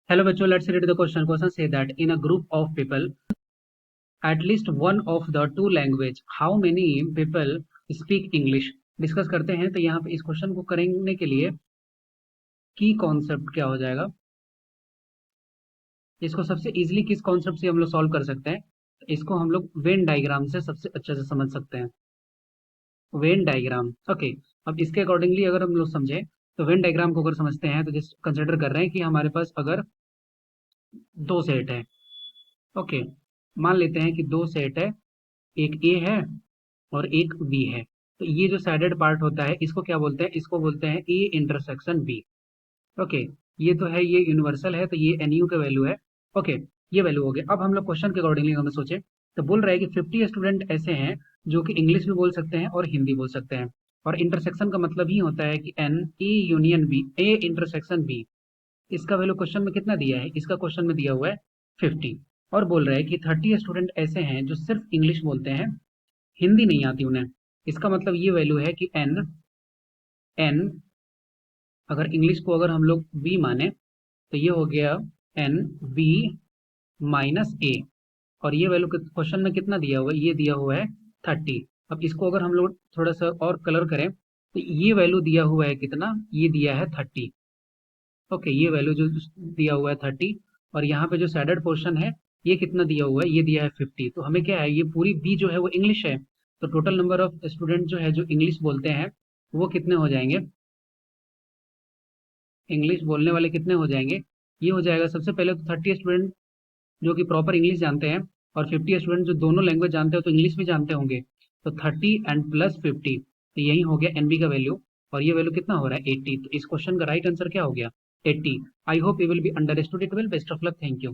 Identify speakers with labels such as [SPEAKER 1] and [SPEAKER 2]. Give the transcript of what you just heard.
[SPEAKER 1] Hello बच्चों, let's read the question. Question say that in a group of people, at least one of the two language, how many people speak English? Discuss करते हैं। तो यहाँ पे इस question को करने के लिए की कॉन्सेप्ट क्या हो जाएगा, इसको सबसे इजीली किस कॉन्सेप्ट से हम लोग सॉल्व कर सकते हैं? इसको हम लोग वेन डायग्राम से सबसे अच्छे से समझ सकते हैं। Venn diagram, okay. अब इसके अकॉर्डिंगली अगर हम लोग समझें तो वेन डायग्राम को अगर समझते हैं तो जिस कंसिडर कर रहे हैं कि हमारे पास अगर दो सेट है, ओके। मान लेते हैं कि दो सेट है, एक ए है और एक बी है। तो ये जो सैडेड पार्ट होता है इसको क्या बोलते हैं? इसको बोलते हैं ए इंटरसेक्शन बी। ओके, ये तो है, ये यूनिवर्सल है, तो ये एन यू का वैल्यू है। ओके, ये वैल्यू हो गया। अब हम लोग क्वेश्चन के अकॉर्डिंगली हमें सोचे तो बोल रहा है कि 50 स्टूडेंट ऐसे हैं जो कि इंग्लिश भी बोल सकते हैं और हिंदी बोल सकते हैं। और इंटरसेक्शन का मतलब ही होता है कि n A union B, A intersection B. इसका वैल्यू क्वेश्चन में कितना दिया है? इसका क्वेश्चन में दिया हुआ है 50। और बोल रहा है कि 30 स्टूडेंट ऐसे हैं जो सिर्फ इंग्लिश बोलते हैं, हिंदी नहीं आती उन्हें। इसका मतलब ये वैल्यू है कि एन एन अगर इंग्लिश को अगर हम लोग बी माने तो ये हो गया एन बी माइनस ए। और ये वैल्यू क्वेश्चन में कितना दिया हुआ है? ये दिया हुआ है 30। अब इसको अगर हम लोग थोड़ा सा और कलर करें तो ये वैल्यू दिया हुआ है कितना? ये दिया है 30। ओके, ये वैल्यू जो दिया हुआ है 30। और यहाँ पे जो सैडर्ड पोर्शन है ये कितना दिया हुआ है? ये दिया है 50। तो हमें क्या है, ये पूरी बी जो है वो इंग्लिश है। तो टोटल नंबर ऑफ स्टूडेंट जो है जो इंग्लिश बोलते हैं वो कितने हो जाएंगे? इंग्लिश बोलने वाले कितने हो जाएंगे? ये हो जाएगा सबसे पहले तो 30 स्टूडेंट जो कि प्रॉपर इंग्लिश जानते हैं, और 50 स्टूडेंट जो दोनों लैंग्वेज जानते हो तो इंग्लिश भी जानते होंगे। तो 30 एंड प्लस 50, तो यही हो गया एनबी का वैल्यू। और ये वैल्यू कितना हो रहा है? 80। तो इस क्वेश्चन का राइट आंसर क्या हो गया? 80। I hope you will be understood it well. Best of luck, thank you.